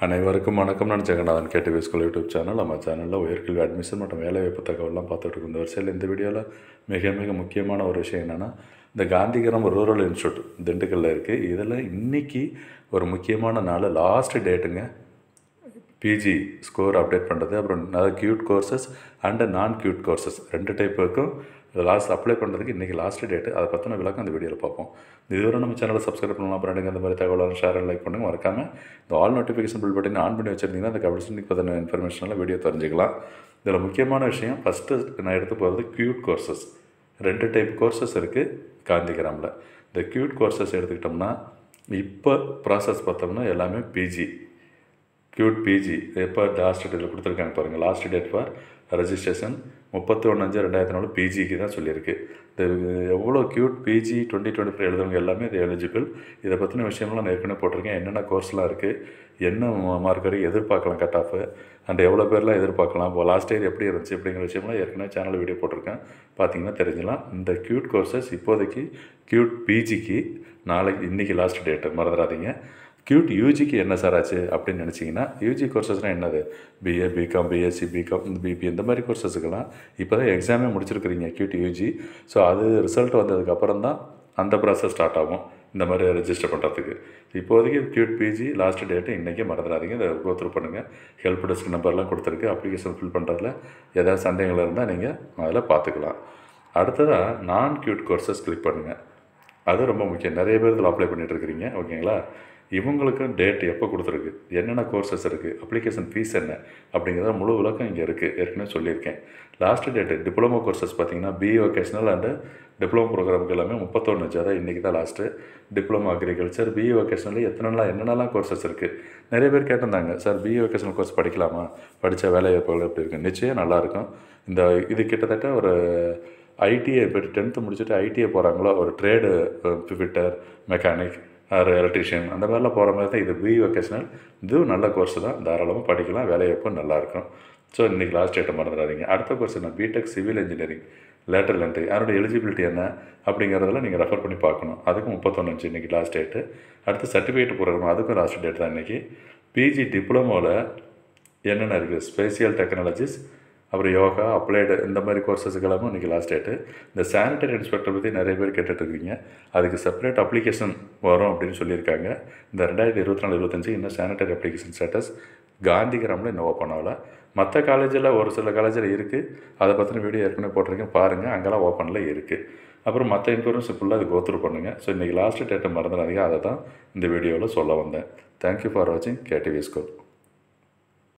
அனைவருக்கும் வணக்கம். நான் Jagannathan KTV school YouTube channel. நம்ம சேனலில் உயர்கல்வி அட்மிஷன் மற்றும் வேலைவாய்ப்பு தகவலாம் பார்த்துட்டு இருக்கோம். இந்த வரிசையில் இந்த வீடியோவில் மிக முக்கியமான ஒரு விஷயம் என்னென்னா, இந்த காந்திகிராம் ரூரல் இன்ஸ்டியூட் திண்டுக்கல்லில் இருக்குது. இதில் இன்றைக்கி ஒரு முக்கியமான நாள், லாஸ்ட் டேட்டுங்க. பிஜி ஸ்கோர் அப்டேட் பண்ணுறது, அப்புறம் கியூட் கோர்சஸ் அண்டு நான் கியூட் கோர்சஸ் 2 டைப் இருக்கும். லாஸ்ட் அப்ளை பண்ணுறதுக்கு இன்றைக்கி லாஸ்ட் டேட்டு. அதை பற்றின விளக்கம் அந்த வீடியோவில் பார்ப்போம். இதுவரை நம்ம சேனலை சப்ஸ்கிரைப் பண்ணலாம், அப்புறம் அந்த மாதிரி தகவலான ஷேர் லைக் பண்ணுங்கள். மறக்காமல் இந்த all notification bill button on பண்ணி வச்சுருந்தீங்கன்னா அந்த கவர்மெண்ட் பற்றின இன்ஃபர்மேஷனெல்லாம் வீடியோ தெரிஞ்சுக்கலாம். இதில் முக்கியமான விஷயம், ஃபஸ்ட்டு நான் எடுத்து போகிறது கியூட் கோர்சஸ். 2 டைப் கோர்சஸ் இருக்குது காந்திகிராமில். இந்த கியூட் கோர்சஸ் எடுத்துக்கிட்டோம்னா இப்போ ப்ராசஸ் பார்த்தோம்னா எல்லாமே பிஜி, கியூட் பிஜி. எப்போ லாஸ்ட் டேட்டில் கொடுத்துருக்காங்க பாருங்கள். லாஸ்ட் டேட் ஃபார் ரெஜிஸ்ட்ரேஷன் 31/5/2004 பிஜிக்கு தான் சொல்லியிருக்கு. இது எவ்வளோ கியூட் பிஜி 2025 எழுதுறவங்க எல்லாமே இது எலிஜிபிள். இதை பற்றின விஷயம்லாம் நான் ஏற்கனவே போட்டிருக்கேன். என்னென்ன கோர்ஸ்லாம் இருக்குது, என்ன மார்க் வரைக்கும் எதிர்பார்க்கலாம், கட் ஆஃபு அண்ட் எவ்வளோ பேர்லாம் எதிர்பார்க்கலாம், இப்போ லாஸ்ட் இயர் எப்படி இருந்துச்சு அப்படிங்கிற விஷயம்லாம் ஏற்கனவே சேனல் வீடியோ போட்டிருக்கேன். பார்த்தீங்கன்னா தெரிஞ்சிடலாம். இந்த கியூட் கோர்சஸ் இப்போதைக்கு கியூட் பிஜிக்கு இன்றைக்கி லாஸ்ட் டேட்டு, மறந்துடாதீங்க. கியூட் யூஜிக்கு என்ன சார் ஆச்சு அப்படின்னு நினச்சிங்கன்னா, யூஜி கோர்சஸ்னால் என்னது, BA, BCom, BSc, BCom, BB இந்த மாதிரி கோர்சஸுக்கெல்லாம் இப்போ தான் எக்ஸாமே முடிச்சிருக்கிறீங்க கியூட் யூஜி. ஸோ அது ரிசல்ட் வந்ததுக்கப்புறம் தான் அந்த ப்ராசஸ் ஸ்டார்ட் ஆகும், இந்த மாதிரி ரெஜிஸ்டர் பண்ணுறதுக்கு. இப்போதைக்கு கியூட் பிஜி லாஸ்ட் டேட்டு இன்றைக்கே மறந்துடாதீங்க. இதை கோத்ரூ பண்ணுங்கள். ஹெல்ப் டெஸ்க் நம்பர்லாம் கொடுத்துருக்கு. அப்ளிகேஷன் ஃபில் பண்ணுறதுல ஏதாவது சந்தேகங்கள் இருந்தால் நீங்கள் அதில் பார்த்துக்கலாம். அடுத்ததாக நான் கியூட் கோர்சஸ் கிளிக் பண்ணுங்கள். அது ரொம்ப முக்கியம். நிறைய பேர் இதில் அப்ளை பண்ணிகிட்ருக்கிறீங்க, ஓகேங்களா. இவங்களுக்கு டேட் எப்போ கொடுத்துருக்கு, என்னென்ன கோர்சஸ் இருக்குது, அப்ளிகேஷன் ஃபீஸ் என்ன அப்படிங்கிறத முழு விளக்கம் இங்கே இருக்குது. ஏற்கனவே சொல்லியிருக்கேன். லாஸ்ட் டேட்டு டிப்ளமோ கோர்சஸ் பார்த்தீங்கன்னா பிஇ வொகேஷனல் அண்டு டிப்ளமோ ப்ரோக்ராமுக்கு எல்லாமே 31 அதான் இன்றைக்கி தான் last. Diploma agriculture, BE vocational என்னென்னலாம் கோர்சஸ் இருக்குது. நிறைய பேர் கேட்டிருந்தாங்க, சார் பிஇ வொகேஷனல் கோர்ஸ் படிக்கலாமா, படித்த வேலைவாய்ப்புகள் எப்படி இருக்குது. நிச்சயம் நல்லாயிருக்கும். இது கிட்டத்தட்ட ஒரு ஐடிஐ இப்போ 10th முடிச்சுட்டு ஐடிஐ போகிறாங்களோ, ஒரு ட்ரேடு ஃபிட்டர், மெக்கானிக், எலக்ட்ரிஷியன் அந்த மாதிரிலாம் போகிற மாதிரி தான் இது பிஇ வொகேஷனல். இதுவும் நல்ல கோர்ஸ் தான், தாராளமாக படிக்கலாம், வேலைவாய்ப்பும் நல்லாயிருக்கும். ஸோ இன்றைக்கி லாஸ்ட் டேட்டை மறந்துடாதீங்க. அடுத்த கோர்ஸ் என்ன, BTech civil engineering lateral entry, அதோட எலிஜிபிலிட்டி என்ன அப்படிங்கிறதெல்லாம் நீங்கள் ரெஃபர் பண்ணி பார்க்கணும். அதுக்கும் 31 இன்றைக்கி லாஸ்ட் டேட்டு. அடுத்து சர்டிஃபிகேட் ப்ரோக்ராம், அதுக்கும் லாஸ்ட் டேட் தான் இன்றைக்கி. பிஜி டிப்ளமோவில் என்னென்ன இருக்குது, ஸ்பேசியல் டெக்னாலஜிஸ், அப்புறம் யோகா, அப்ளைடு இந்த மாதிரி கோர்சஸுக்கு எல்லாமே இன்றைக்கி லாஸ்ட் டேட்டு. இந்த சானிட்டரி இன்ஸ்பெக்டர் பற்றி நிறைய பேர் கேட்டுட்ருக்கீங்க. அதுக்கு செப்பரேட் அப்ளிகேஷன் வரும் அப்படின்னு சொல்லியிருக்காங்க. இந்த 2024-25 இன்னும் சானிட்டரி அப்ளிகேஷன் ஸ்டேட்டஸ் காந்திகிராமில் இன்னும் ஓப்பன் ஆகலை. மற்ற காலேஜில் ஒரு சில காலேஜில் இருக்குது. அதை பற்றின வீடியோ ஏற்கனவே போட்டிருக்கேன், பாருங்கள். அங்கெல்லாம் ஓப்பனில் இருக்குது. அப்புறம் மற்ற இன்ஃபர்மேஷன் ஃபுல்லாக அது கோத்ரூ பண்ணுங்கள். ஸோ இன்றைக்கி லாஸ்ட் டேட்டை மறந்துடாதீங்க. அதை தான் இந்த வீடியோவில் சொல்ல வந்தேன். தேங்க்யூ ஃபார் வாட்சிங் கேடிவி ஸ்கூல்.